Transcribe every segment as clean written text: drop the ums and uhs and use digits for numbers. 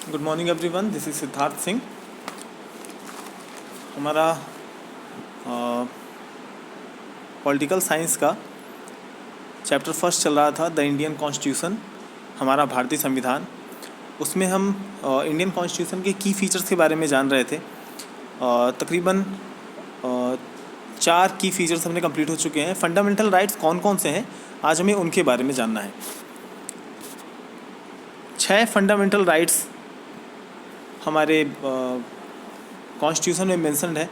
Good morning everyone, this is Siddharth Singh. हमारा political science का chapter first चल रहा था, द इंडियन कॉन्स्टिट्यूशन, हमारा भारतीय संविधान। उसमें हम इंडियन कॉन्स्टिट्यूशन के की फीचर्स के बारे में जान रहे थे। तकरीबन 4 की फीचर्स हमने कंप्लीट हो चुके हैं। फंडामेंटल राइट्स कौन कौन से हैं, आज हमें उनके बारे में जानना है। 6 फंडामेंटल राइट्स हमारे कॉन्स्टिट्यूशन में मेंशन्ड है।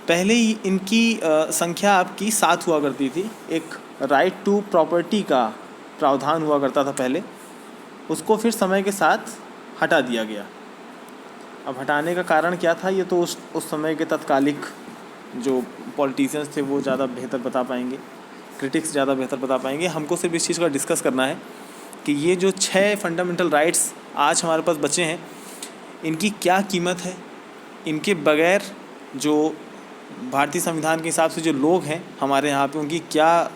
पहले ही इनकी संख्या आपकी 7 हुआ करती थी। एक राइट टू प्रॉपर्टी का प्रावधान हुआ करता था पहले, उसको फिर समय के साथ हटा दिया गया। अब हटाने का कारण क्या था, ये तो उस समय के तत्कालिक जो पॉलिटिशियंस थे वो ज़्यादा बेहतर बता पाएंगे, क्रिटिक्स ज़्यादा बेहतर बता पाएंगे। हमको सिर्फ इस चीज़ का डिस्कस करना है कि ये जो 6 फंडामेंटल राइट्स आज हमारे पास बचे हैं, इनकी क्या कीमत है। इनके बगैर जो भारतीय संविधान के हिसाब से जो लोग हैं हमारे यहाँ पे, उनकी क्या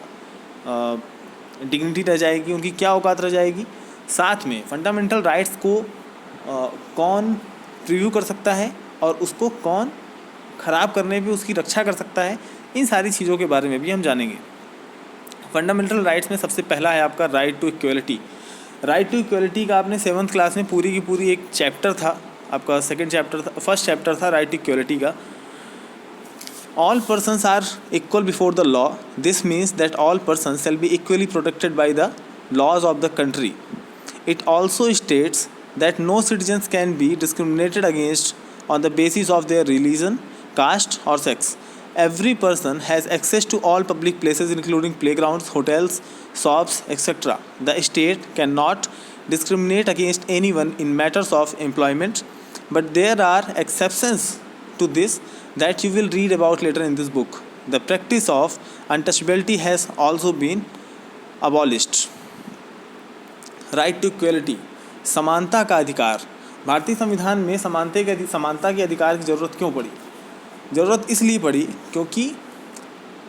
डिग्निटी रह जाएगी, उनकी क्या औकात रह जाएगी। साथ में फंडामेंटल राइट्स को कौन प्रिव्यू कर सकता है और उसको कौन ख़राब करने पे उसकी रक्षा कर सकता है, इन सारी चीज़ों के बारे में भी हम जानेंगे। फंडामेंटल राइट्स में सबसे पहला है आपका right to equality. Right to equality का आपने 7th क्लास में पूरी की पूरी एक चैप्टर था, आपका फर्स्ट चैप्टर था राइट टू इक्वलिटी का। All persons are equal before the law. This means that all persons shall be equally protected by the laws of the country. It also states that no citizens can be discriminated against on the basis of their religion, caste or sex. Every person has access to all public places including playgrounds, hotels, shops, etc. The state cannot discriminate against anyone in matters of employment, but there are exceptions to this that you will read about later in this book. The practice of untouchability has also been abolished. Right to equality, समानता का अधिकार। भारतीय संविधान में समानता के अधिकार की ज़रूरत क्यों पड़ी? ज़रूरत इसलिए पड़ी क्योंकि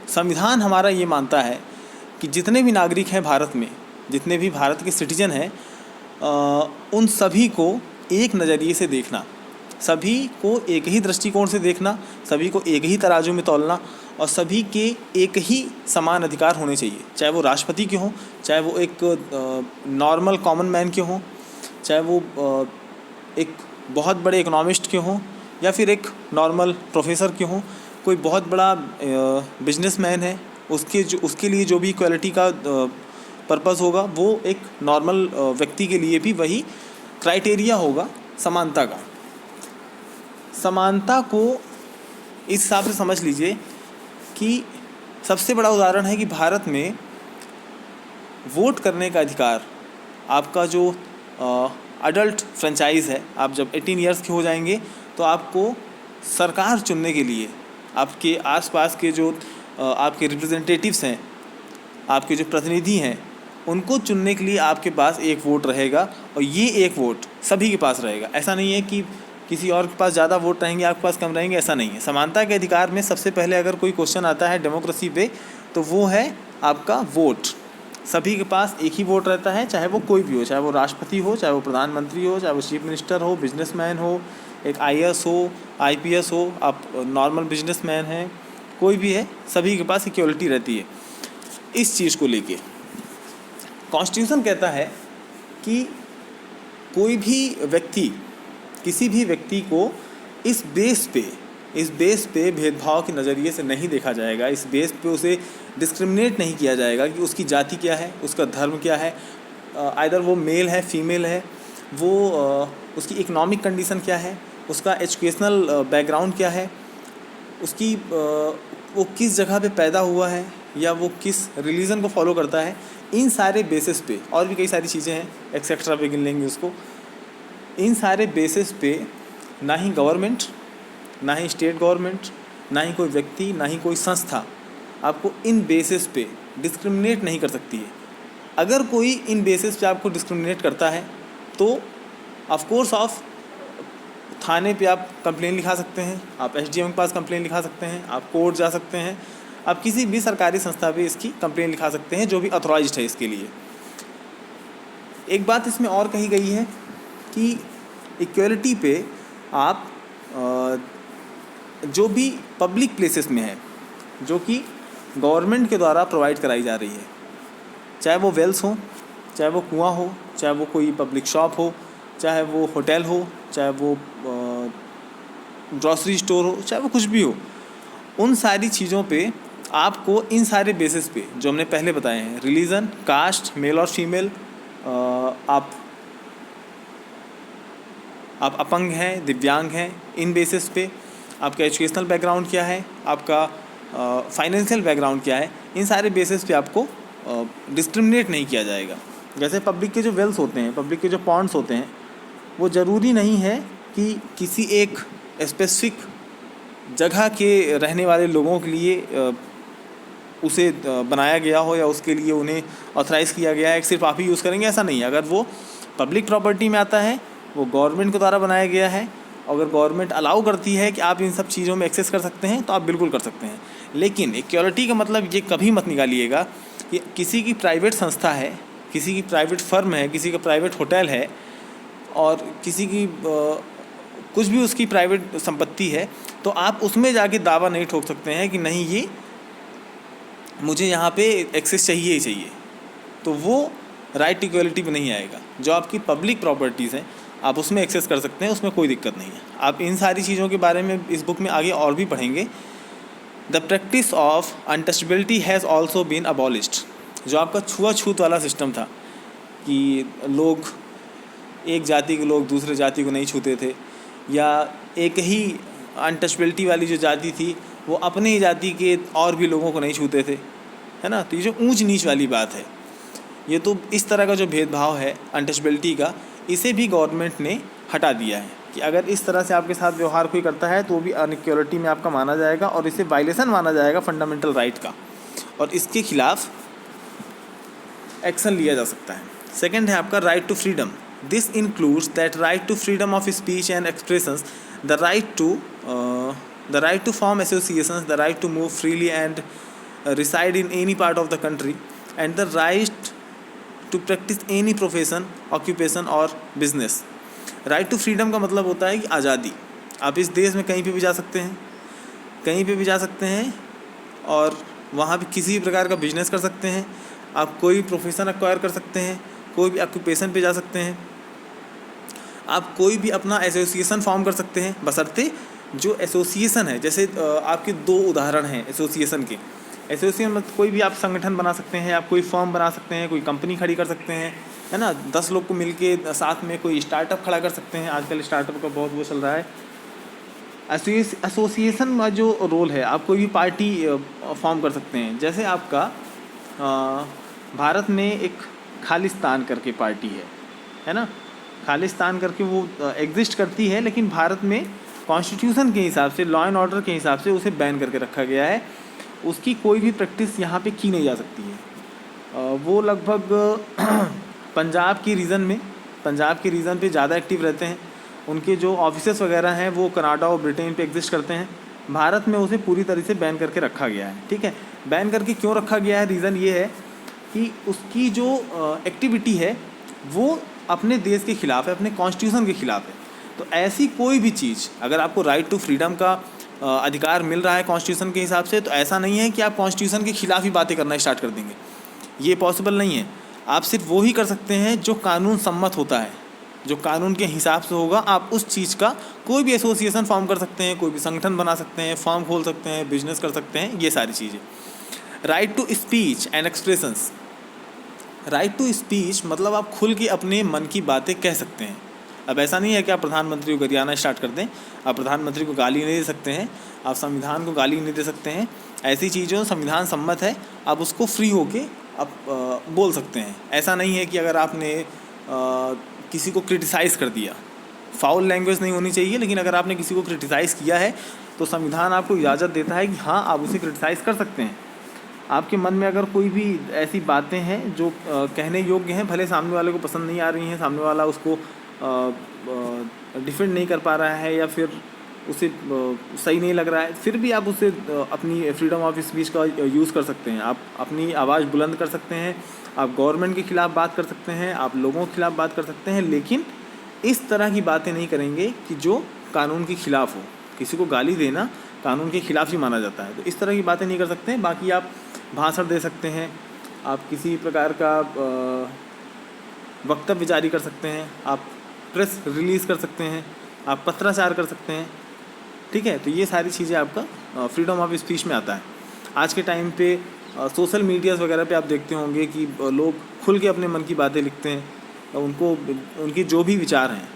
संविधान हमारा ये मानता है कि जितने भी नागरिक हैं भारत में, जितने भी भारत के सिटीजन हैं, उन सभी को एक नज़रिए से देखना, सभी को एक ही दृष्टिकोण से देखना, सभी को एक ही तराजू में तौलना और सभी के एक ही समान अधिकार होने चाहिए। चाहे वो राष्ट्रपति के हों, चाहे वो एक नॉर्मल कॉमन मैन के हों, चाहे वो एक बहुत बड़े इकोनॉमिस्ट के हों या फिर एक नॉर्मल प्रोफेसर के हों। कोई बहुत बड़ा बिजनेसमैन है, उसके लिए जो भी इक्वलिटी का पर्पस होगा, वो एक नॉर्मल व्यक्ति के लिए भी वही क्राइटेरिया होगा समानता का। समानता को इस हिसाब से समझ लीजिए कि सबसे बड़ा उदाहरण है कि भारत में वोट करने का अधिकार, आपका जो अडल्ट फ्रेंचाइज है, आप जब 18 ईयर्स के हो जाएंगे तो आपको सरकार चुनने के लिए आपके आसपास के जो आपके रिप्रेजेंटेटिव्स हैं, आपके जो प्रतिनिधि हैं, उनको चुनने के लिए आपके पास एक वोट रहेगा और ये एक वोट सभी के पास रहेगा। ऐसा नहीं है कि किसी और के पास ज़्यादा वोट रहेंगे, आपके पास कम रहेंगे, ऐसा नहीं है। समानता के अधिकार में सबसे पहले अगर कोई क्वेश्चन आता है डेमोक्रेसी पे, तो वो है आपका वोट। सभी के पास एक ही वोट रहता है, चाहे वो कोई भी हो, चाहे वो राष्ट्रपति हो, चाहे वो प्रधानमंत्री हो, चाहे वो चीफ मिनिस्टर हो, बिजनेसमैन हो, एक IAS हो, IPS हो, आप नॉर्मल बिजनेसमैन हैं, कोई भी है, सभी के पास इक्वलिटी रहती है। इस चीज़ को लेके कॉन्स्टिट्यूशन कहता है कि कोई भी व्यक्ति, किसी भी व्यक्ति को इस बेस पे भेदभाव के नज़रिए से नहीं देखा जाएगा। इस बेस पे उसे डिस्क्रिमिनेट नहीं किया जाएगा कि उसकी जाति क्या है, उसका धर्म क्या है, आइदर वो मेल है, फीमेल है, वो उसकी इकोनॉमिक कंडीशन क्या है, उसका एजुकेशनल बैकग्राउंड क्या है, उसकी वो किस जगह पे पैदा हुआ है या वो किस रिलीजन को फॉलो करता है। इन सारे बेसिस पे, और भी कई सारी चीज़ें हैं, एक्सेट्रा पे गिन लेंगे उसको। इन सारे बेसिस पे ना ही गवर्नमेंट, ना ही स्टेट गवर्नमेंट, ना ही कोई व्यक्ति, ना ही कोई संस्था आपको इन बेसिस पे डिस्क्रिमिनेट नहीं कर सकती है। अगर कोई इन बेसिस पे आपको डिस्क्रिमिनेट करता है तो ऑफ थाने पे आप कंप्लेन लिखा सकते हैं, आप SDM के पास कंप्लेन लिखा सकते हैं, आप कोर्ट जा सकते हैं, आप किसी भी सरकारी संस्था पे इसकी कंप्लेन लिखा सकते हैं जो भी ऑथराइज्ड है इसके लिए। एक बात इसमें और कही गई है कि इक्वलिटी पे आप जो भी पब्लिक प्लेसेस में है, जो कि गवर्नमेंट के द्वारा प्रोवाइड कराई जा रही है, चाहे वो वेल्स हो, चाहे वो कुआं हो, चाहे वो कोई पब्लिक शॉप हो, चाहे वो होटल हो, चाहे वो ग्रॉसरी स्टोर हो, चाहे वो कुछ भी हो, उन सारी चीज़ों पे आपको इन सारे बेसिस पे जो हमने पहले बताए हैं, रिलीजन, कास्ट, मेल और फीमेल, आप अपंग हैं, दिव्यांग हैं, इन बेसिस पे आपका एजुकेशनल बैकग्राउंड क्या है, आपका फाइनेंशियल बैकग्राउंड क्या है, इन सारे बेसिस पे आपको डिस्क्रिमिनेट नहीं किया जाएगा। जैसे पब्लिक के जो वेल्स होते हैं, पब्लिक के जो पॉन्ड्स होते हैं, वो ज़रूरी नहीं है कि किसी एक स्पेसिफिक जगह के रहने वाले लोगों के लिए उसे बनाया गया हो या उसके लिए उन्हें ऑथराइज़ किया गया है कि सिर्फ आप ही यूज़ करेंगे, ऐसा नहीं है। अगर वो पब्लिक प्रॉपर्टी में आता है, वो गवर्नमेंट के द्वारा बनाया गया है, अगर गवर्नमेंट अलाउ करती है कि आप इन सब चीज़ों में एक्सेस कर सकते हैं, तो आप बिल्कुल कर सकते हैं। लेकिन इक्वलिटी का मतलब ये कभी मत निकालिएगा कि किसी की प्राइवेट संस्था है, किसी की प्राइवेट फर्म है, किसी का प्राइवेट होटल है और किसी की कुछ भी उसकी प्राइवेट संपत्ति है, तो आप उसमें जाके दावा नहीं ठोक सकते हैं कि नहीं, ये मुझे यहाँ पे एक्सेस चाहिए ही चाहिए। तो वो राइट इक्वलिटी में नहीं आएगा। जो आपकी पब्लिक प्रॉपर्टीज़ हैं, आप उसमें एक्सेस कर सकते हैं, उसमें कोई दिक्कत नहीं है। आप इन सारी चीज़ों के बारे में इस बुक में आगे और भी पढ़ेंगे। The practice of untouchability has also been abolished. जो आपका छुआछूत वाला सिस्टम था कि लोग, एक जाति के लोग दूसरे जाति को नहीं छूते थे, या एक ही अनटचेबिलिटी वाली जो जाति थी वो अपने ही जाति के और भी लोगों को नहीं छूते थे, है ना। तो ये जो ऊंच नीच वाली बात है, ये तो इस तरह का जो भेदभाव है अनटचेबिलिटी का, इसे भी गवर्नमेंट ने हटा दिया है कि अगर इस तरह से आपके साथ व्यवहार कोई करता है तो भी अनइक्वलिटी में आपका माना जाएगा और इसे वायलेशन माना जाएगा फंडामेंटल राइट का, और इसके खिलाफ एक्शन लिया जा सकता है। सेकेंड है आपका right to freedom. This includes that right to freedom of speech and expressions, the right to form associations, the right to move freely and reside in any part of the country, and the right to practice any profession, occupation or business. right to freedom का मतलब होता है कि आज़ादी। आप इस देश में कहीं पे भी जा सकते हैं, कहीं पे भी जा सकते हैं और वहाँ पे किसी भी प्रकार का बिजनेस कर सकते हैं, आप कोई प्रोफेशन एक्वायर कर सकते हैं, कोई भी ऑक्यूपेशन पे जा सकते हैं, आप कोई भी अपना एसोसिएशन फॉर्म कर सकते हैं, बशर्ते जो एसोसिएशन है, जैसे आपके दो उदाहरण हैं एसोसिएशन के। एसोसिएशन मतलब कोई भी आप संगठन बना सकते हैं, आप कोई फर्म बना सकते हैं, कोई कंपनी खड़ी कर सकते हैं, है ना। 10 लोग को मिलके साथ में कोई स्टार्टअप खड़ा कर सकते हैं। आजकल स्टार्टअप का बहुत वो चल रहा है। एसोसिएशन का जो रोल है, आप कोई भी पार्टी फॉर्म कर सकते हैं। जैसे आपका भारत में एक खालिस्तान करके पार्टी है ना। खालिस्तान करके वो एग्जिस्ट करती है, लेकिन भारत में कॉन्स्टिट्यूशन के हिसाब से, लॉ एंड ऑर्डर के हिसाब से उसे बैन करके रखा गया है। उसकी कोई भी प्रैक्टिस यहाँ पे की नहीं जा सकती है। वो लगभग पंजाब के रीजन पे ज़्यादा एक्टिव रहते हैं। उनके जो ऑफिसेस वगैरह हैं वो कनाडा और ब्रिटेन पे एग्जिस्ट करते हैं। भारत में उसे पूरी तरह से बैन करके रखा गया है। ठीक है, बैन करके क्यों रखा गया है, रीज़न ये है कि उसकी जो एक्टिविटी है वो अपने देश के खिलाफ है, अपने कॉन्स्टिट्यूशन के खिलाफ है। तो ऐसी कोई भी चीज़, अगर आपको राइट टू फ्रीडम का अधिकार मिल रहा है कॉन्स्टिट्यूशन के हिसाब से, तो ऐसा नहीं है कि आप कॉन्स्टिट्यूशन के खिलाफ ही बातें करना स्टार्ट कर देंगे। ये पॉसिबल नहीं है। आप सिर्फ वो ही कर सकते हैं जो कानून सम्मत होता है, जो कानून के हिसाब से होगा। आप उस चीज़ का कोई भी एसोसिएशन फॉर्म कर सकते हैं, कोई भी संगठन बना सकते हैं, फॉर्म खोल सकते हैं, बिजनेस कर सकते हैं, ये सारी चीज़ें। Right to speech and expressions. Right to speech मतलब आप खुल के अपने मन की बातें कह सकते हैं। अब ऐसा नहीं है कि आप प्रधानमंत्री को गरियाना स्टार्ट कर दें। आप प्रधानमंत्री को गाली नहीं दे सकते हैं, आप संविधान को गाली नहीं दे सकते हैं। ऐसी चीज़ों संविधान सम्मत है, आप उसको फ्री होके आप बोल सकते हैं। ऐसा नहीं है कि अगर आपने किसी को क्रिटिसाइज़ कर दिया, फाउल लैंग्वेज नहीं होनी चाहिए, लेकिन अगर आपने किसी को क्रिटिसाइज़ किया है तो संविधान आपको इजाज़त देता है कि हाँ, आप उसे क्रिटिसाइज़ कर सकते हैं। आपके मन में अगर कोई भी ऐसी बातें हैं जो कहने योग्य हैं, भले सामने वाले को पसंद नहीं आ रही हैं, सामने वाला उसको डिफेंड नहीं कर पा रहा है या फिर उसे सही नहीं लग रहा है, फिर भी आप उसे अपनी फ्रीडम ऑफ स्पीच का यूज़ कर सकते हैं। आप अपनी आवाज़ बुलंद कर सकते हैं, आप गवर्नमेंट के ख़िलाफ़ बात कर सकते हैं, आप लोगों के खिलाफ़ बात कर सकते हैं, लेकिन इस तरह की बातें नहीं करेंगे कि जो कानून के खिलाफ हो। किसी को गाली देना कानून के खिलाफ ही माना जाता है, तो इस तरह की बातें नहीं कर सकते हैं। बाकी आप भाषण दे सकते हैं, आप किसी प्रकार का वक्तव्य जारी कर सकते हैं, आप प्रेस रिलीज़ कर सकते हैं, आप पत्राचार कर सकते हैं, ठीक है। तो ये सारी चीज़ें आपका फ्रीडम ऑफ स्पीच में आता है। आज के टाइम पे सोशल मीडियाज़ वगैरह पे आप देखते होंगे कि लोग खुल के अपने मन की बातें लिखते हैं, उनको उनके जो भी विचार हैं,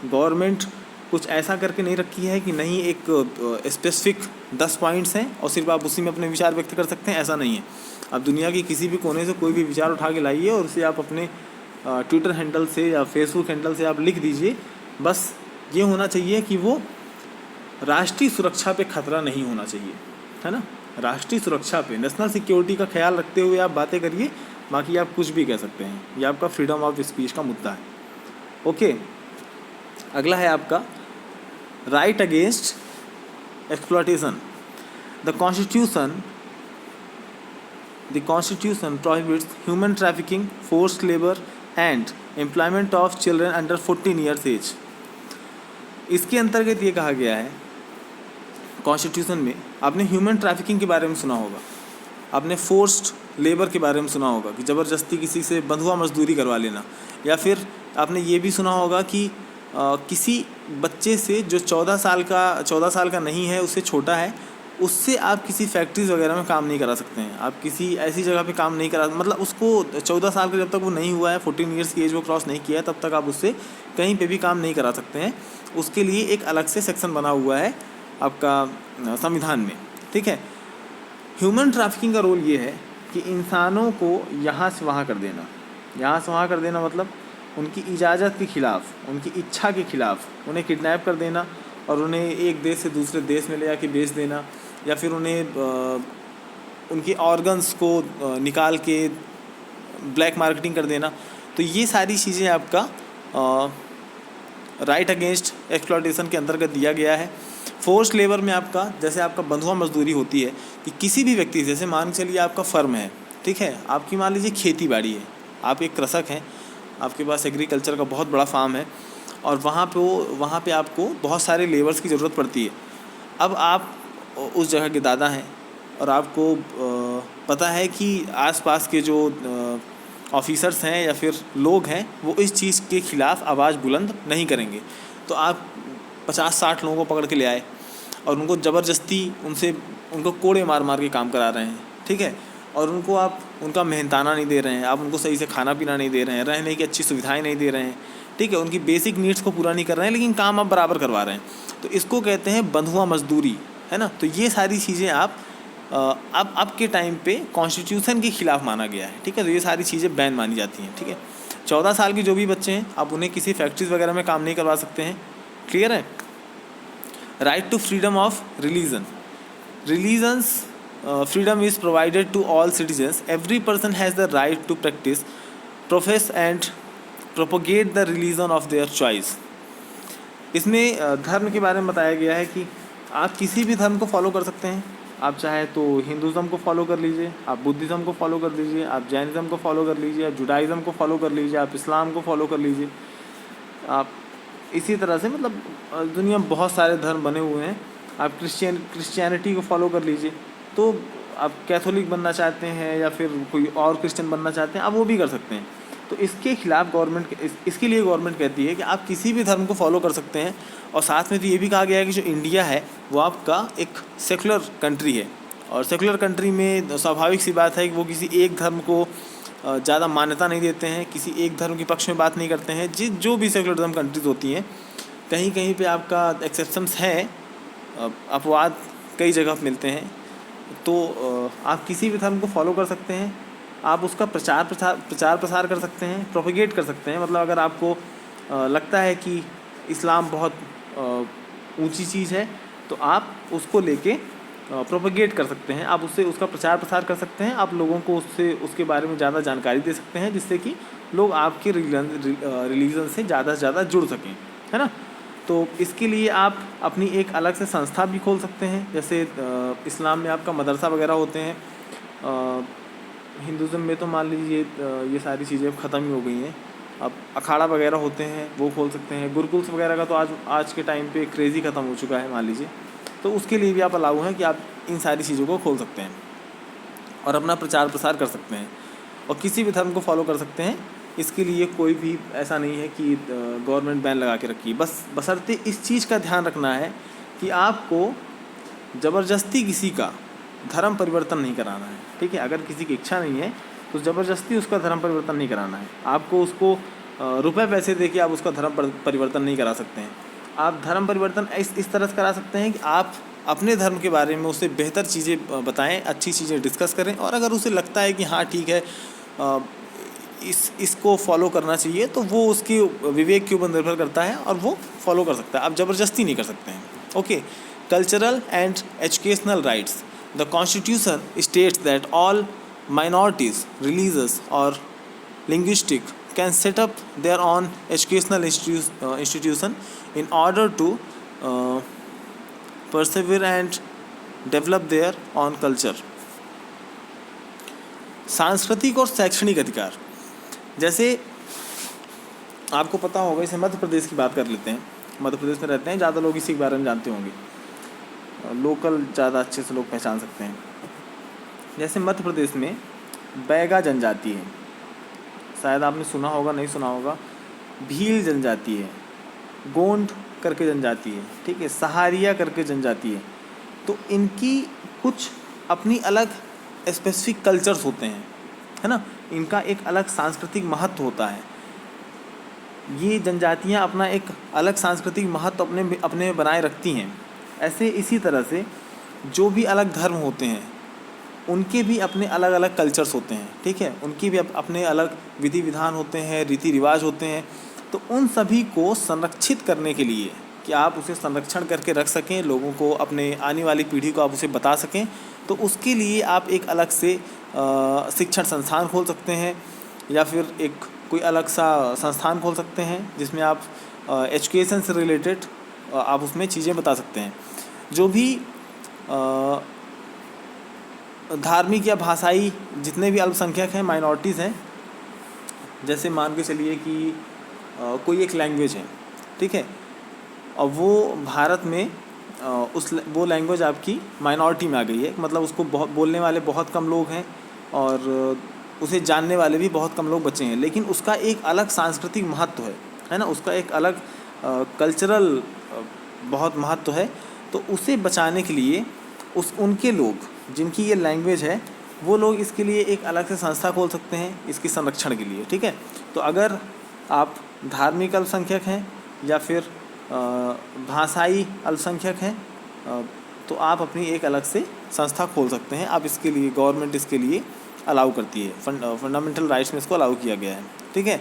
गवर्नमेंट कुछ ऐसा करके नहीं रखी है कि नहीं एक स्पेसिफिक 10 पॉइंट्स हैं और सिर्फ आप उसी में अपने विचार व्यक्त कर सकते हैं, ऐसा नहीं है। आप दुनिया की किसी भी कोने से कोई भी विचार उठा के लाइए और उसे आप अपने ट्विटर हैंडल से या फेसबुक हैंडल से आप लिख दीजिए। बस ये होना चाहिए कि वो राष्ट्रीय सुरक्षा पे खतरा नहीं होना चाहिए, है ना। राष्ट्रीय सुरक्षा पे, नेशनल सिक्योरिटी का ख्याल रखते हुए आप बातें करिए, बाकी आप कुछ भी कह सकते हैं। ये आपका फ्रीडम ऑफ स्पीच का मुद्दा है। ओके, अगला है आपका right against exploitation. The constitution prohibits human trafficking, forced labour and employment of children under 14 years age. इसके अंतर्गत ये कहा गया है कॉन्स्टिट्यूशन में, आपने ह्यूमन ट्रैफिकिंग के बारे में सुना होगा, आपने फोर्स्ड लेबर के बारे में सुना होगा कि ज़बरदस्ती किसी से बंधुआ मजदूरी करवा लेना, या फिर आपने ये भी सुना होगा कि किसी बच्चे से जो 14 साल का नहीं है, उससे छोटा है, उससे आप किसी फैक्ट्रीज वगैरह में काम नहीं करा सकते हैं। आप किसी ऐसी जगह पे काम नहीं करा, मतलब उसको 14 साल का जब तक वो नहीं हुआ है, 14 ईयर्स की एज वो क्रॉस नहीं किया है, तब तक आप उससे कहीं पे भी काम नहीं करा सकते हैं। उसके लिए एक अलग से सेक्शन बना हुआ है आपका संविधान में, ठीक है। ह्यूमन ट्रैफिकिंग का रोल ये है कि इंसानों को यहाँ से वहाँ कर देना। यहाँ से वहाँ कर देना मतलब उनकी इजाज़त के ख़िलाफ़, उनकी इच्छा के ख़िलाफ़ उन्हें किडनैप कर देना और उन्हें एक देश से दूसरे देश में ले जाके बेच देना, या फिर उन्हें उनके ऑर्गन्स को निकाल के ब्लैक मार्केटिंग कर देना। तो ये सारी चीज़ें आपका राइट अगेंस्ट एक्सप्लॉयटेशन के अंतर्गत दिया गया है। फोर्स्ड लेबर में आपका, जैसे आपका बंधुआ मजदूरी होती है कि किसी भी व्यक्ति, जैसे मान के चलिए आपका फर्म है, ठीक है, आपकी मान लीजिए खेती बाड़ी है, आप एक कृषक हैं, आपके पास एग्रीकल्चर का बहुत बड़ा फार्म है और वहाँ पे आपको बहुत सारे लेबर्स की ज़रूरत पड़ती है। अब आप उस जगह के दादा हैं और आपको पता है कि आसपास के जो ऑफिसर्स हैं या फिर लोग हैं वो इस चीज़ के ख़िलाफ़ आवाज़ बुलंद नहीं करेंगे, तो आप 50-60 लोगों को पकड़ के ले आए और उनको ज़बरदस्ती उनको कोड़े मार मार के काम करा रहे हैं, ठीक है, और उनको आप उनका मेहनताना नहीं दे रहे हैं, आप उनको सही से खाना पीना नहीं दे रहे हैं, रहने की अच्छी सुविधाएं नहीं दे रहे हैं, ठीक है, उनकी बेसिक नीड्स को पूरा नहीं कर रहे हैं, लेकिन काम आप बराबर करवा रहे हैं, तो इसको कहते हैं बंधुआ मजदूरी, है ना। तो ये सारी चीज़ें अब के टाइम पे कॉन्स्टिट्यूशन के खिलाफ माना गया है, ठीक है। तो ये सारी चीज़ें बैन मानी जाती हैं, ठीक है। 14 साल के जो भी बच्चे हैं आप उन्हें किसी फैक्ट्रीज वगैरह में काम नहीं करवा सकते हैं, क्लियर है। Right to freedom of religions freedom is provided to all citizens. Every person has the right to practice, profess and propagate the religion of their choice. इसमें धर्म के बारे में बताया गया है कि आप किसी भी धर्म को फॉलो कर सकते हैं। आप चाहे तो हिंदुज़म को फॉलो कर लीजिए, आप बुद्धिज़्म को फॉलो कर लीजिए, आप जैनिज़्म को फॉलो कर लीजिए, आप जुडाइज़्म को फॉलो कर लीजिए, आप इस्लाम को फॉलो कर लीजिए। आप इसी तरह से, मतलब दुनिया में बहुत सारे धर्म बने हुए हैं। आप क्रिश्चियनिटी को फॉलो कर लीजिए। तो आप कैथोलिक बनना चाहते हैं या फिर कोई और क्रिश्चियन बनना चाहते हैं, आप वो भी कर सकते हैं। तो इसके खिलाफ इसके लिए गवर्नमेंट कहती है कि आप किसी भी धर्म को फॉलो कर सकते हैं। और साथ में तो ये भी कहा गया है कि जो इंडिया है वो आपका एक सेकुलर कंट्री है, और सेकुलर कंट्री में स्वाभाविक सी बात है कि वो किसी एक धर्म को ज़्यादा मान्यता नहीं देते हैं, किसी एक धर्म के पक्ष में बात नहीं करते हैं। जो भी सेकुलरिज्म कंट्रीज़ होती हैं, कहीं कहीं पे आपका एक्सेप्शंस हैं, अपवाद कई जगह मिलते हैं। तो आप किसी भी धर्म को फॉलो कर सकते हैं, आप उसका प्रचार प्रसार कर सकते हैं, प्रोपेगेट कर सकते हैं। मतलब अगर आपको लगता है कि इस्लाम बहुत ऊंची चीज़ है, तो आप उसको लेके प्रोपेगेट कर सकते हैं, आप उसका प्रचार प्रसार कर सकते हैं, आप लोगों को उसके बारे में ज़्यादा जानकारी दे सकते हैं, जिससे कि लोग आपके रिलीजन से ज़्यादा जुड़ सकें, है ना। तो इसके लिए आप अपनी एक अलग से संस्था भी खोल सकते हैं। जैसे इस्लाम में आपका मदरसा वगैरह होते हैं, हिंदुज़म में तो मान लीजिए ये सारी चीज़ें ख़त्म ही हो गई हैं, अब अखाड़ा वगैरह होते हैं वो खोल सकते हैं। गुरुकुल्स वगैरह का तो आज के टाइम पे क्रेज़ ही ख़त्म हो चुका है मान लीजिए, तो उसके लिए भी आप अलाउ हैं कि आप इन सारी चीज़ों को खोल सकते हैं और अपना प्रचार प्रसार कर सकते हैं और किसी भी धर्म को फॉलो कर सकते हैं। इसके लिए कोई भी ऐसा नहीं है कि गवर्नमेंट बैन लगा के रखी, बस बशर्ते इस चीज़ का ध्यान रखना है कि आपको ज़बरदस्ती किसी का धर्म परिवर्तन नहीं कराना है। ठीक है, अगर किसी की इच्छा नहीं है तो ज़बरदस्ती उसका धर्म परिवर्तन नहीं कराना है। आपको उसको रुपए पैसे दे के आप उसका धर्म परिवर्तन नहीं करा सकते हैं। आप धर्म परिवर्तन इस तरह से करा सकते हैं कि आप अपने धर्म के बारे में उसे बेहतर चीज़ें बताएं, अच्छी चीज़ें डिस्कस करें, और अगर उसे लगता है कि हाँ ठीक है इसको फॉलो करना चाहिए तो वो उसके विवेक के ऊपर निर्भर करता है और वो फॉलो कर सकता है। आप ज़बरदस्ती नहीं कर सकते हैं। Okay, cultural and educational rights. The constitution states that all minorities, religious or linguistic can set up their own educational institution in order to persevere and develop their own culture. सांस्कृतिक और शैक्षणिक अधिकार, जैसे आपको पता होगा, इसे मध्य प्रदेश की बात कर लेते हैं। मध्य प्रदेश में रहते हैं ज़्यादा लोग, इसी के बारे में जानते होंगे, लोकल ज़्यादा अच्छे से लोग पहचान सकते हैं। जैसे मध्य प्रदेश में बैगा जनजाति है, शायद आपने सुना होगा, नहीं सुना होगा। भील जनजाति है, गोंड करके जनजाति है, ठीक है, सहारिया करके जनजाति है। तो इनकी कुछ अपनी अलग स्पेसिफिक कल्चर्स होते हैं, है ना, इनका एक अलग सांस्कृतिक महत्व होता है। ये जनजातियाँ अपना एक अलग सांस्कृतिक महत्व अपने बनाए रखती हैं। ऐसे इसी तरह से जो भी अलग धर्म होते हैं उनके भी अपने अलग अलग कल्चर्स होते हैं, ठीक है, उनकी भी अपने अलग विधि विधान होते हैं, रीति रिवाज होते हैं। तो उन सभी को संरक्षित करने के लिए कि आप उसे संरक्षण करके रख सकें, लोगों को, अपने आने वाली पीढ़ी को आप उसे बता सकें, तो उसके लिए आप एक अलग से शिक्षण संस्थान खोल सकते हैं या फिर एक कोई अलग सा संस्थान खोल सकते हैं जिसमें आप एजुकेशन से रिलेटेड आप उसमें चीज़ें बता सकते हैं। जो भी धार्मिक या भाषाई जितने भी अल्पसंख्यक हैं, माइनॉरिटीज़ हैं, जैसे मान के चलिए कि कोई एक लैंग्वेज है, ठीक है, और वो भारत में वो लैंग्वेज आपकी माइनॉरिटी में आ गई है, मतलब उसको बहुत बोलने वाले बहुत कम लोग हैं और उसे जानने वाले भी बहुत कम लोग बचे हैं, लेकिन उसका एक अलग सांस्कृतिक महत्व है ना, उसका एक अलग कल्चरल बहुत महत्व है। तो उसे बचाने के लिए उनके लोग जिनकी ये लैंग्वेज है वो लोग इसके लिए एक अलग से संस्था खोल सकते हैं इसके संरक्षण के लिए, ठीक है। तो अगर आप धार्मिक अल्पसंख्यक हैं या फिर भाषाई अल्पसंख्यक हैं तो आप अपनी एक अलग से संस्था खोल सकते हैं। आप इसके लिए, गवर्नमेंट इसके लिए अलाउ करती है, फंडामेंटल राइट्स में इसको अलाउ किया गया है, ठीक है।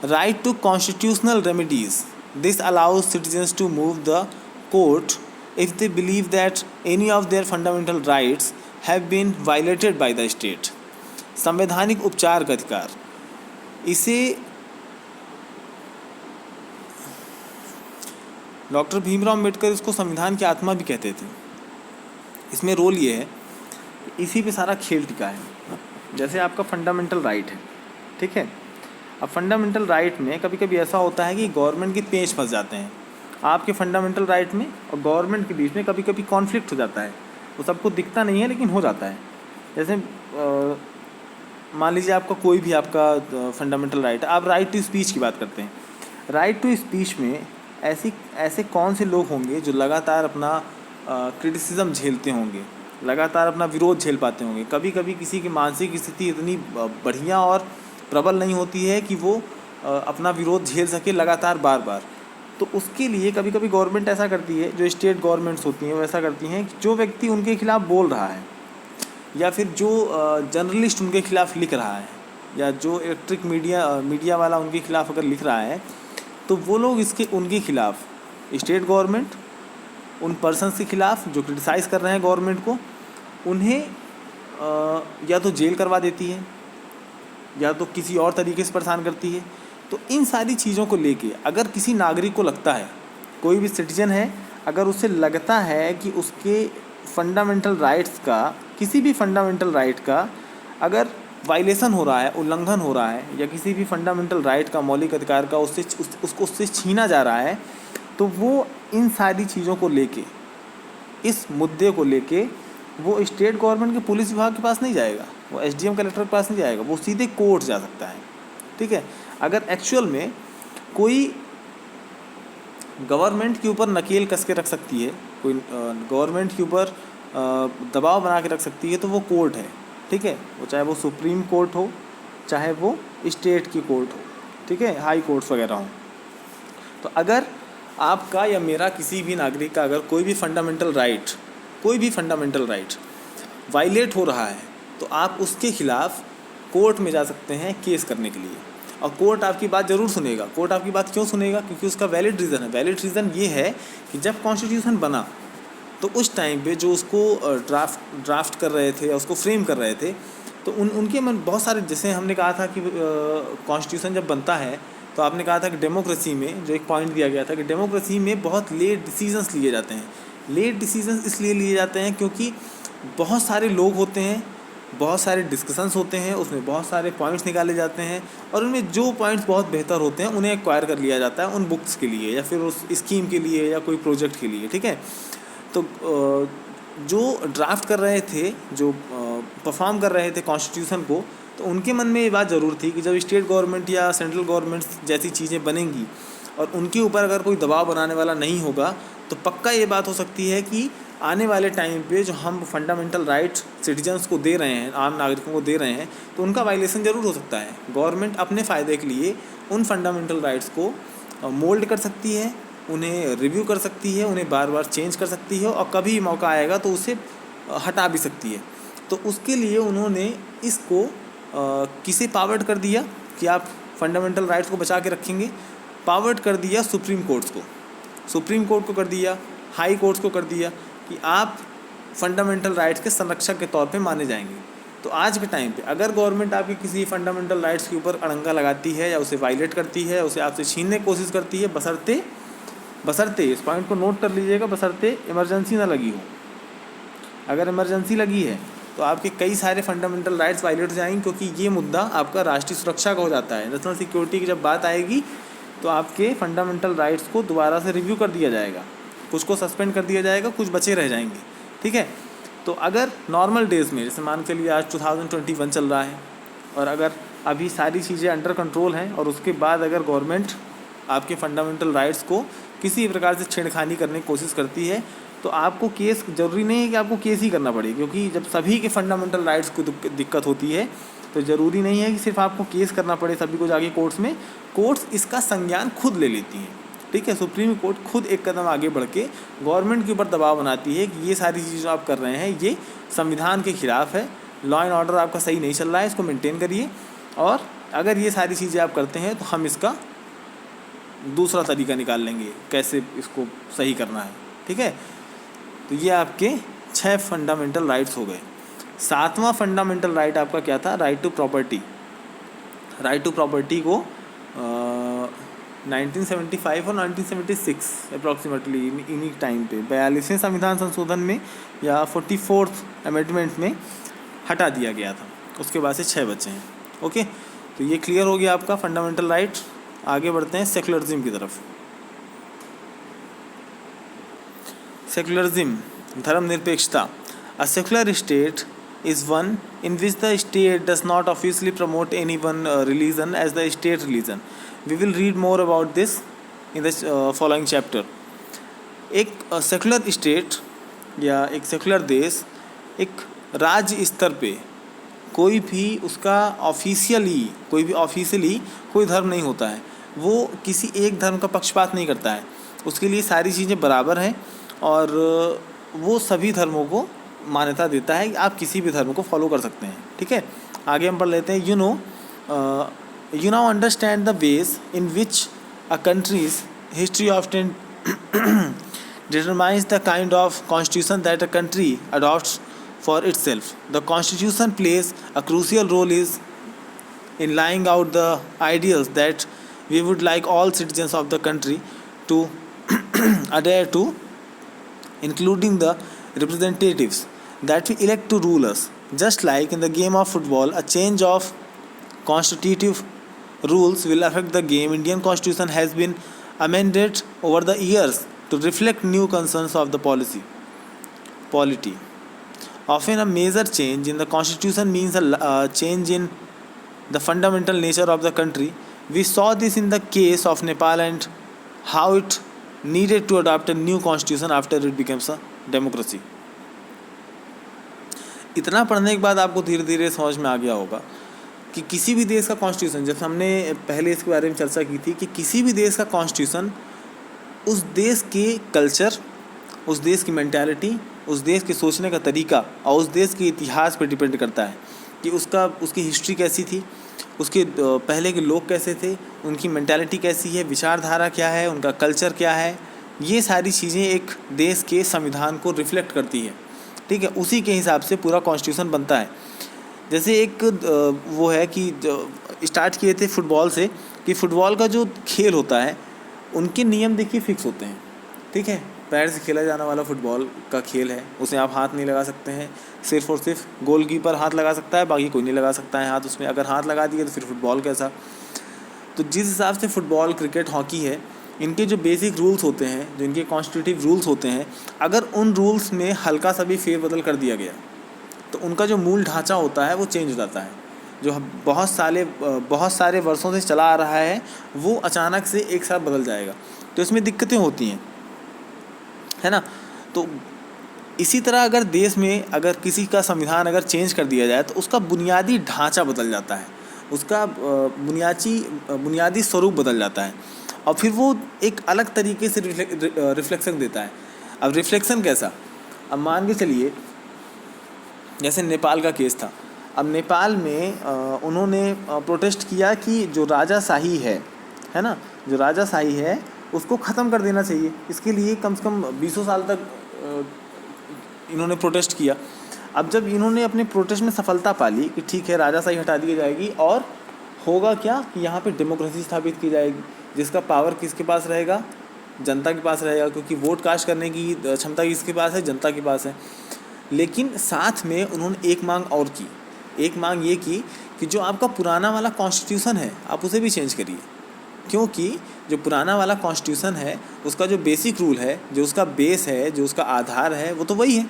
Right to constitutional remedies, this allows citizens to move the court if they believe that any of their fundamental rights have been violated by the state. संवैधानिक उपचार का अधिकार, इसे डॉक्टर भीमराव अम्बेडकर इसको संविधान की आत्मा भी कहते थे। इसमें रोल ये है, इसी पे सारा खेल टिका है। जैसे आपका फंडामेंटल राइट है, ठीक है, अब फंडामेंटल राइट में कभी कभी ऐसा होता है कि गवर्नमेंट के पेच फंस जाते हैं आपके फंडामेंटल राइट में और गवर्नमेंट के बीच में कभी कभी कॉन्फ्लिक्ट हो जाता है। वो सबको दिखता नहीं है लेकिन हो जाता है। जैसे मान लीजिए आपका कोई भी आपका फंडामेंटल राइट है, आप राइट टू स्पीच की बात करते हैं। राइट टू स्पीच में ऐसे कौन से लोग होंगे जो लगातार अपना क्रिटिसिज्म झेलते होंगे, लगातार अपना विरोध झेल पाते होंगे। कभी कभी किसी की मानसिक स्थिति इतनी बढ़िया और प्रबल नहीं होती है कि वो अपना विरोध झेल सके लगातार बार बार। तो उसके लिए कभी कभी गवर्नमेंट ऐसा करती है, जो स्टेट गवर्नमेंट्स होती हैं वो ऐसा करती हैं कि जो व्यक्ति उनके खिलाफ़ बोल रहा है या फिर जो जर्नलिस्ट उनके खिलाफ़ लिख रहा है या जो इलेक्ट्रिक मीडिया वाला उनके खिलाफ़ अगर लिख रहा है तो वो लोग उनके खिलाफ़ स्टेट गवर्नमेंट उन पर्सन्स के खिलाफ़ जो क्रिटिसाइज़ कर रहे हैं गवर्नमेंट को, उन्हें या तो जेल करवा देती है या तो किसी और तरीके से परेशान करती है। तो इन सारी चीज़ों को लेके अगर किसी नागरिक को लगता है, कोई भी सिटीजन है, अगर उसे लगता है कि उसके फंडामेंटल राइट्स का, किसी भी फंडामेंटल राइट का अगर वायलेशन हो रहा है, उल्लंघन हो रहा है, या किसी भी फंडामेंटल राइट का, मौलिक अधिकार का उसको उससे छीना जा रहा है, तो वो इन सारी चीज़ों को लेके, इस मुद्दे को लेके वो स्टेट गवर्नमेंट के पुलिस विभाग के पास नहीं जाएगा, वो एसडीएम कलेक्टर के पास नहीं जाएगा, वो सीधे कोर्ट जा सकता है। ठीक है, अगर एक्चुअल में कोई गवर्नमेंट के ऊपर नकेल कस के रख सकती है, कोई गवर्नमेंट के ऊपर दबाव बना के रख सकती है, तो वो कोर्ट है। ठीक है, वो चाहे वो सुप्रीम कोर्ट हो, चाहे वो स्टेट की कोर्ट हो, ठीक है, हाई कोर्ट्स वगैरह हो। तो अगर आपका या मेरा किसी भी नागरिक का अगर कोई भी फंडामेंटल राइट वायलेट हो रहा है, तो आप उसके खिलाफ कोर्ट में जा सकते हैं केस करने के लिए, और कोर्ट आपकी बात ज़रूर सुनेगा। कोर्ट आपकी बात क्यों सुनेगा? क्योंकि उसका वैलिड रीज़न है। वैलिड रीज़न ये है कि जब कॉन्स्टिट्यूशन बना तो उस टाइम पे जो उसको ड्राफ्ट कर रहे थे या उसको फ्रेम कर रहे थे, तो उनके मन बहुत सारे, जैसे हमने कहा था कि कॉन्स्टिट्यूशन जब बनता है तो आपने कहा था कि डेमोक्रेसी में जो एक पॉइंट दिया गया था कि डेमोक्रेसी में बहुत लेट डिसीजंस लिए जाते हैं। लेट डिसीजंस इसलिए लिए जाते हैं क्योंकि बहुत सारे लोग होते हैं, बहुत सारे डिस्कशंस होते हैं, उसमें बहुत सारे पॉइंट्स निकाले जाते हैं, और उनमें जो पॉइंट्स बहुत बेहतर होते हैं उन्हें एक्वायर कर लिया जाता है उन बुक्स के लिए या फिर उस स्कीम के लिए या कोई प्रोजेक्ट के लिए। ठीक है, तो जो ड्राफ्ट कर रहे थे, जो परफॉर्म कर रहे थे कॉन्स्टिट्यूशन को, तो उनके मन में ये बात ज़रूर थी कि जब स्टेट गवर्नमेंट या सेंट्रल गवर्नमेंट जैसी चीज़ें बनेंगी और उनके ऊपर अगर कोई दबाव बनाने वाला नहीं होगा, तो पक्का ये बात हो सकती है कि आने वाले टाइम पे जो हम फंडामेंटल राइट्स सिटीजन्स को दे रहे हैं, आम नागरिकों को दे रहे हैं, तो उनका वायलेशन ज़रूर हो सकता है। गवर्नमेंट अपने फ़ायदे के लिए उन फंडामेंटल राइट्स को मोल्ड कर सकती है, उन्हें रिव्यू कर सकती है, उन्हें बार बार चेंज कर सकती है, और कभी मौका आएगा तो उसे हटा भी सकती है। तो उसके लिए उन्होंने इसको किसे पावर्ड कर दिया कि आप फंडामेंटल राइट्स को बचा के रखेंगे? पावर्ड कर दिया सुप्रीम कोर्ट्स को, सुप्रीम कोर्ट को कर दिया, हाई कोर्ट्स को कर दिया कि आप फंडामेंटल राइट्स के संरक्षक के तौर पे माने जाएंगे। तो आज के टाइम पे अगर गवर्नमेंट आपके किसी फंडामेंटल राइट्स के ऊपर अड़ंगा लगाती है या उसे वायलेट करती है, उसे आपसे छीनने की कोशिश करती है, बशर्ते इस पॉइंट को नोट कर लीजिएगा, बशर्ते इमरजेंसी ना लगी हो। अगर इमरजेंसी लगी है तो आपके कई सारे फंडामेंटल राइट्स वायलेट हो जाएंगे, क्योंकि ये मुद्दा आपका राष्ट्रीय सुरक्षा का हो जाता है। नेशनल सिक्योरिटी की जब बात आएगी तो आपके फंडामेंटल राइट्स को दोबारा से रिव्यू कर दिया जाएगा, कुछ को सस्पेंड कर दिया जाएगा, कुछ बचे रह जाएंगे। ठीक है, तो अगर नॉर्मल डेज़ में, जैसे मान के लिए आज 2021 चल रहा है, और अगर अभी सारी चीज़ें अंडर कंट्रोल हैं, और उसके बाद अगर गवर्नमेंट आपके फंडामेंटल राइट्स को किसी प्रकार से छेड़खानी करने की कोशिश करती है, तो आपको केस, ज़रूरी नहीं है कि आपको केस ही करना पड़े, क्योंकि जब सभी के फंडामेंटल राइट्स को दिक्कत होती है तो ज़रूरी नहीं है कि सिर्फ आपको केस करना पड़े सभी को जाके कोर्ट्स में। कोर्ट्स इसका संज्ञान खुद ले लेती हैं। ठीक है, सुप्रीम कोर्ट खुद एक कदम आगे बढ़ के गवर्नमेंट के ऊपर दबाव बनाती है कि ये सारी चीज़ें जो आप कर रहे हैं ये संविधान के खिलाफ है, लॉ एंड ऑर्डर आपका सही नहीं चल रहा है, इसको मेंटेन करिए, और अगर ये सारी चीज़ें आप करते हैं तो हम इसका दूसरा तरीका निकाल लेंगे कैसे इसको सही करना है। ठीक है, तो ये आपके 6 फंडामेंटल राइट्स हो गए। 7वां फंडामेंटल राइट आपका क्या था? Right to property. Right to property को 1975 और 1976 अप्रॉक्सीमेटली इन्हीं टाइम पे 42वें संविधान संशोधन में या 44th अमेंडमेंट में हटा दिया गया था। उसके बाद से 6 बचे हैं। ओके, तो ये क्लियर हो गया आपका फंडामेंटल राइट। आगे बढ़ते हैं सेक्युलरिज्म की तरफ। सेक्युलरिज्म, धर्मनिरपेक्षता। A secular state is one in which the state does not officially promote any one religion as the state religion. We will read more about this in the following chapter. एक secular state या एक secular देश, एक राज्य स्तर पे कोई भी उसका ऑफिशियली कोई धर्म नहीं होता है, वो किसी एक धर्म का पक्षपात नहीं करता है, उसके लिए सारी चीज़ें बराबर हैं, और वो सभी धर्मों को मान्यता देता है कि आप किसी भी धर्म को फॉलो कर सकते हैं। ठीक है, आगे हम पढ़ लेते हैं। You now understand the ways in which a countries history often determines the kind of constitution that a country adopts for itself. The constitution plays a crucial role in laying out the ideals that we would like all citizens of the country to adhere to, including the representatives that we elect to rule us. Just like in the game of football, a change of constitutive rules will affect the game. Indian constitution has been amended over the years to reflect new concerns of the polity. Often a major change in the constitution means a change in the fundamental nature of the country. We saw this in the case of Nepal and how it needed to adopt a new constitution after it becomes a democracy. इतना पढ़ने के बाद आपको धीरे धीरे समझ में आ गया होगा कि किसी भी देश का कॉन्स्टिट्यूशन, जब हमने पहले इसके बारे में चर्चा की थी कि किसी भी देश का कॉन्स्टिट्यूशन उस देश के कल्चर, उस देश की मेंटालिटी, उस देश के सोचने का तरीका और उस देश के इतिहास पर डिपेंड करता है कि उसकी हिस्ट्री कैसी थी, उसके पहले के लोग कैसे थे, उनकी मेंटालिटी कैसी है, विचारधारा क्या है, उनका कल्चर क्या है। ये सारी चीज़ें एक देश के संविधान को रिफ्लेक्ट करती है, ठीक है। उसी के हिसाब से पूरा कॉन्स्टिट्यूशन बनता है। जैसे एक वो है कि स्टार्ट किए थे फुटबॉल से, कि फ़ुटबॉल का जो खेल होता है उनके नियम देखिए फिक्स होते हैं, ठीक है। पैर से खेला जाने वाला फुटबॉल का खेल है, उसे आप हाथ नहीं लगा सकते हैं, सिर्फ और सिर्फ गोलकीपर हाथ लगा सकता है, बाकी कोई नहीं लगा सकता है हाथ उसमें। अगर हाथ लगा दिए तो फिर फुटबॉल कैसा। तो जिस हिसाब से फुटबॉल, क्रिकेट, हॉकी है, इनके जो बेसिक रूल्स होते हैं, जो इनके कॉन्स्टिट्यूटिव रूल्स होते हैं, अगर उन रूल्स में हल्का सा भी फेरबदल कर दिया गया तो उनका जो मूल ढांचा होता है वो चेंज हो जाता है। जो बहुत सारे वर्षों से चला आ रहा है वो अचानक से एक साथ बदल जाएगा, तो इसमें दिक्कतें होती हैं, है ना। तो इसी तरह अगर देश में अगर किसी का संविधान अगर चेंज कर दिया जाए तो उसका बुनियादी ढांचा बदल जाता है, उसका बुनियादी स्वरूप बदल जाता है और फिर वो एक अलग तरीके से रिफ्लेक्शन देता है। अब रिफ्लेक्शन कैसा, अब मान के चलिए जैसे नेपाल का केस था। अब नेपाल में उन्होंने प्रोटेस्ट किया कि जो राजाशाही है ना, जो राजाशाही है उसको ख़त्म कर देना चाहिए। इसके लिए कम से कम 20 साल तक इन्होंने प्रोटेस्ट किया। अब जब इन्होंने अपने प्रोटेस्ट में सफलता पा ली कि ठीक है राजाशाही हटा दी जाएगी और होगा क्या कि यहाँ पे डेमोक्रेसी स्थापित की जाएगी, जिसका पावर किसके पास रहेगा, जनता के पास रहेगा, क्योंकि वोट कास्ट करने की क्षमता किसके पास है, जनता के पास है। लेकिन साथ में उन्होंने एक मांग और की, एक मांग ये की कि जो आपका पुराना वाला कॉन्स्टिट्यूशन है आप उसे भी चेंज करिए, क्योंकि जो पुराना वाला कॉन्स्टिट्यूशन है उसका जो बेसिक रूल है, जो उसका बेस है, जो उसका आधार है, वो तो वही है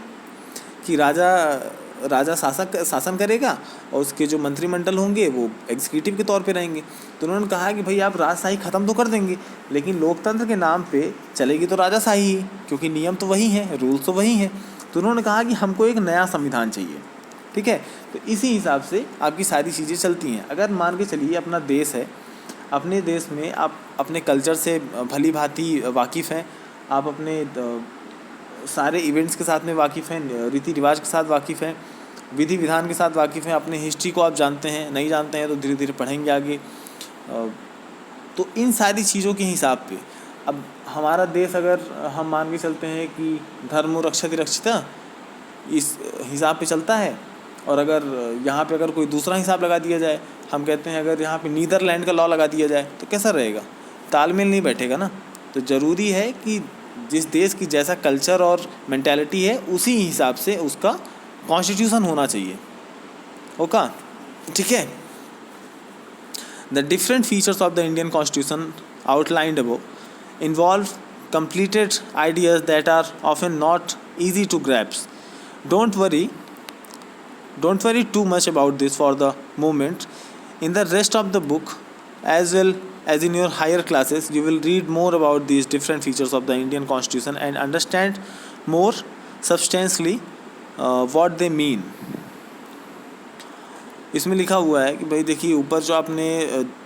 कि राजा शासन करेगा और उसके जो मंत्रिमंडल होंगे वो एग्जीक्यूटिव के तौर पे रहेंगे। तो उन्होंने कहा कि भाई आप राजशाही ख़त्म तो कर देंगे लेकिन लोकतंत्र के नाम पे चलेगी तो राजाशाही ही, क्योंकि नियम तो वही हैं, रूल्स तो वही हैं। तो उन्होंने कहा कि हमको एक नया संविधान चाहिए, ठीक है। तो इसी हिसाब से आपकी सारी चीज़ें चलती हैं। अगर मान के चलिए अपना देश है, अपने देश में आप अपने कल्चर से भली भांति वाकिफ़ हैं, आप अपने सारे इवेंट्स के साथ में वाकिफ़ हैं, रीति रिवाज के साथ वाकिफ़ हैं, विधि विधान के साथ वाकिफ़ हैं, अपने हिस्ट्री को आप जानते हैं, नहीं जानते हैं तो धीरे धीरे पढ़ेंगे आगे। तो इन सारी चीज़ों के हिसाब पे अब हमारा देश, अगर हम मान के चलते हैं कि धर्म रक्षति रक्षिता, इस हिसाब पे चलता है, और अगर यहाँ पे अगर कोई दूसरा हिसाब लगा दिया जाए, हम कहते हैं अगर यहाँ पे नीदरलैंड का लॉ लगा दिया जाए तो कैसा रहेगा, तालमेल नहीं बैठेगा ना। तो ज़रूरी है कि जिस देश की जैसा कल्चर और मेंटालिटी है उसी हिसाब से उसका कॉन्स्टिट्यूशन होना चाहिए, ओके, ठीक है। The different features of the Indian constitution outlined above involve completed ideas that are often not easy to grasp. Don't worry too much about this for the moment. In the rest of the book, as well as in your higher classes, you will read more about these different features of the Indian Constitution and understand more substantially what they mean. इसमें लिखा हुआ है कि भाई देखिए ऊपर जो आपने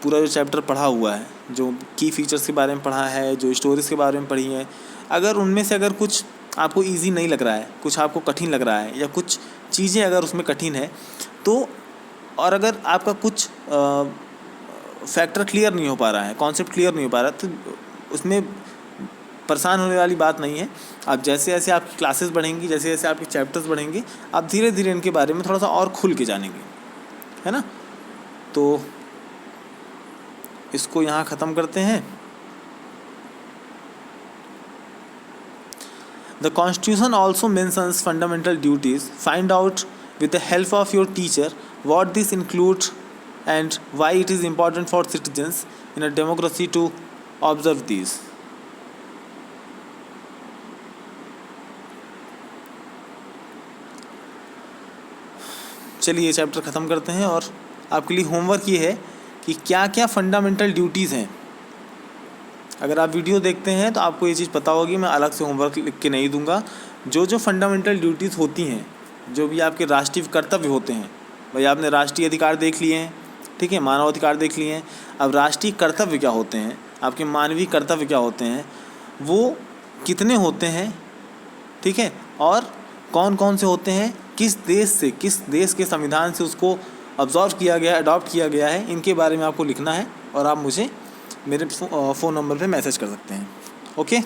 पूरा जो चैप्टर पढ़ा हुआ है, जो की फीचर्स के बारे में पढ़ा है, जो स्टोरीज़ के बारे में पढ़ी है, अगर उनमें से अगर कुछ आपको इजी नहीं लग रहा है, कुछ आपको कठिन लग रहा है, या कुछ चीज़ें अगर उसमें कठिन है तो, और अगर आपका कुछ फैक्टर क्लियर नहीं हो पा रहा है, कॉन्सेप्ट क्लियर नहीं हो पा रहा, तो उसमें परेशान होने वाली बात नहीं है। आप जैसे जैसे आपकी क्लासेस बढ़ेंगी, जैसे जैसे आपके चैप्टर्स बढ़ेंगे, आप धीरे धीरे इनके बारे में थोड़ा सा और खुल के जानेंगे, है ना। तो इसको यहाँ ख़त्म करते हैं। The constitution also mentions fundamental duties, find out with the help of your teacher what this includes and why it is important for citizens in a democracy to observe these. चलिए ये चैप्टर ख़त्म करते हैं और आपके लिए homework ये है कि क्या क्या फंडामेंटल ड्यूटीज़ हैं। अगर आप वीडियो देखते हैं तो आपको ये चीज़ पता होगी, मैं अलग से होमवर्क लिख के नहीं दूंगा। जो जो फंडामेंटल ड्यूटीज़ होती हैं, जो भी आपके राष्ट्रीय कर्तव्य होते हैं, भाई आपने राष्ट्रीय अधिकार देख लिए हैं, ठीक है, मानव अधिकार देख लिए हैं, अब राष्ट्रीय कर्तव्य क्या होते हैं, आपके मानवीय कर्तव्य क्या होते हैं, वो कितने होते हैं, ठीक है, और कौन कौन से होते हैं, किस देश के संविधान से उसको ऑब्जर्व किया गया, अडॉप्ट किया गया है, इनके बारे में आपको लिखना है और आप मुझे मेरे फ़ोन नंबर पे मैसेज कर सकते हैं। ओके।